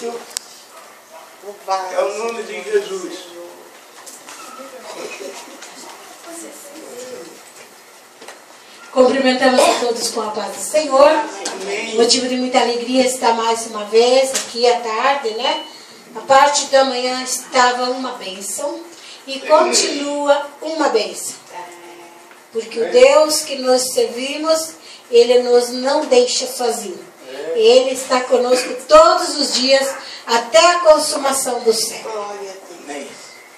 É o nome de Jesus. Cumprimentamos a todos com a paz do Senhor. Amém. Motivo de muita alegria estar mais uma vez aqui à tarde, né? A parte da manhã estava uma bênção e continua uma bênção. Porque o Deus que nós servimos, Ele nos não deixa sozinho. Ele está conosco todos os dias até a consumação do céu.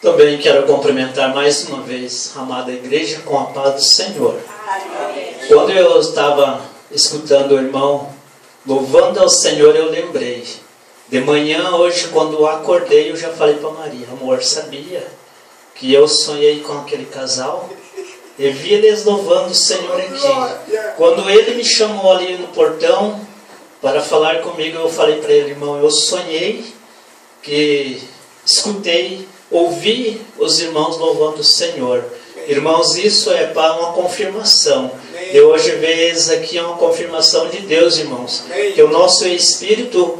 Também quero cumprimentar mais uma vez a amada igreja com a paz do Senhor. Quando eu estava escutando o irmão louvando ao Senhor, eu lembrei. De manhã, hoje, quando eu acordei, eu já falei para Maria: amor, sabia que eu sonhei com aquele casal? E vi eles louvando o Senhor aqui. Quando ele me chamou ali no portão para falar comigo, eu falei para ele: irmão, eu sonhei que escutei, ouvi os irmãos louvando o Senhor. Irmãos, isso é para uma confirmação. E hoje vez aqui é uma confirmação de Deus, irmãos. Que o nosso espírito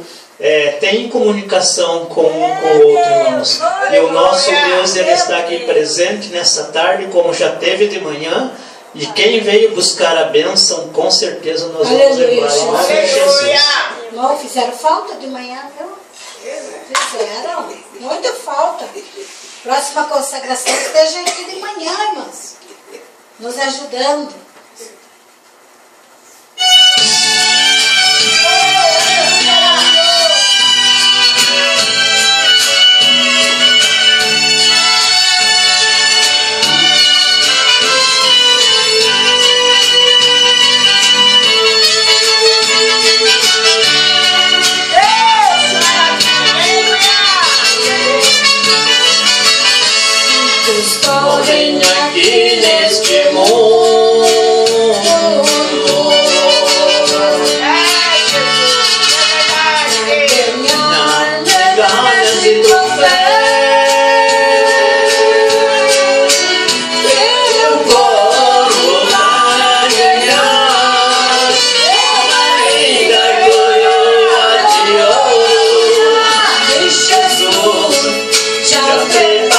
tem comunicação com um com o outro, irmãos. E o nosso Deus, Ele está aqui presente nessa tarde, como já teve de manhã. E quem veio buscar a bênção, com certeza nós vamos levar em nome de Jesus. Irmão, fizeram falta de manhã, viu? Fizeram muita falta. Próxima consagração esteja aqui de manhã, irmãos, nos ajudando. Vem aqui neste mundo, ganas de tua fé, eu corro para ganhar, ainda coroa de ouro, e Jesus já preparou.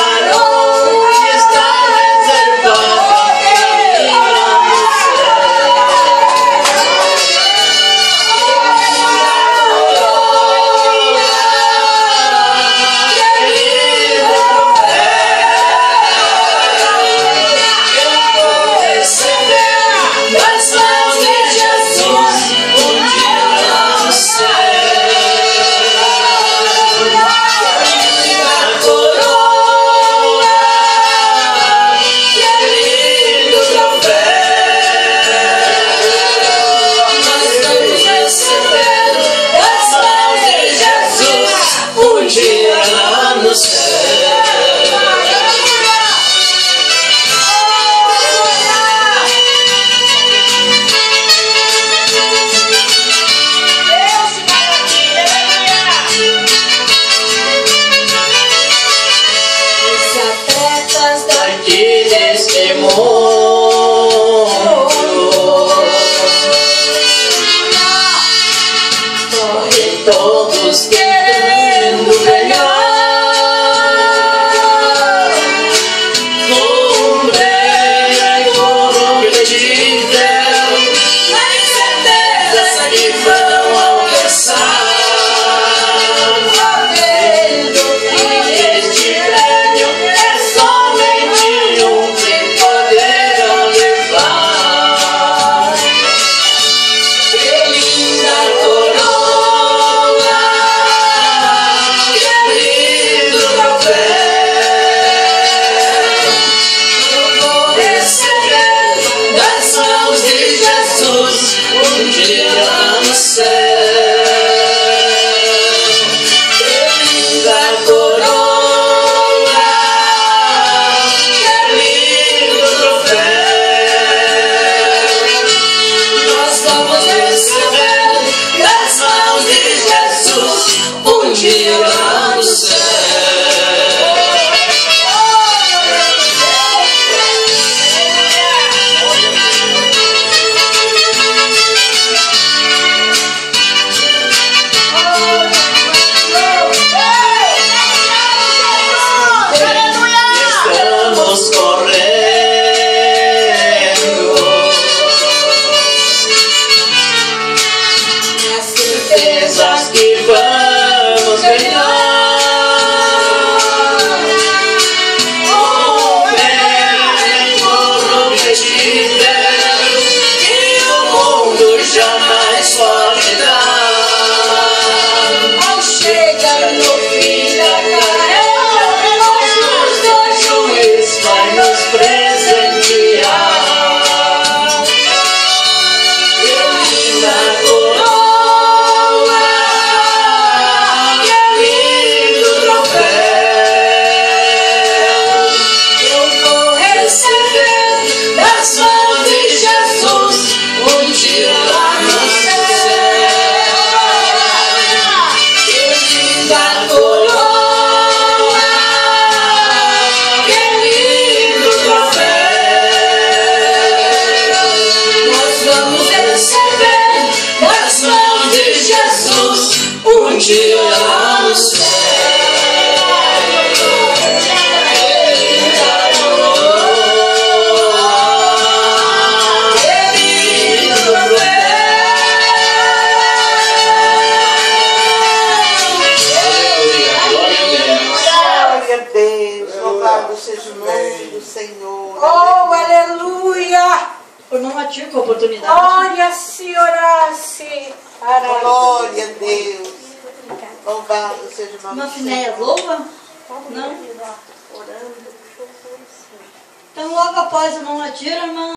Todos querendo ganhar um grande objetivo, mas certeza que vão alcançar, sabendo que este prêmio é somente um que poderão levar. Que linda coroa, que lindo troféu, eu vou receber das mãos de Jesus um dia no céu. Que linda coroa, que lindo troféu, nós vamos receber das mãos de Jesus um dia lá no céu. da coroa, que lindo troféu. Nós vamos receber das mãos de Jesus um dia lá no céu. Louvado seja o nome do Senhor. Oh, aleluia! Eu não ativo com a oportunidade. Olha, se orasse. Glória a Deus. Louvado seja o nome Uma do finéia Senhor. louva? Não. Então logo após o não atira, irmã.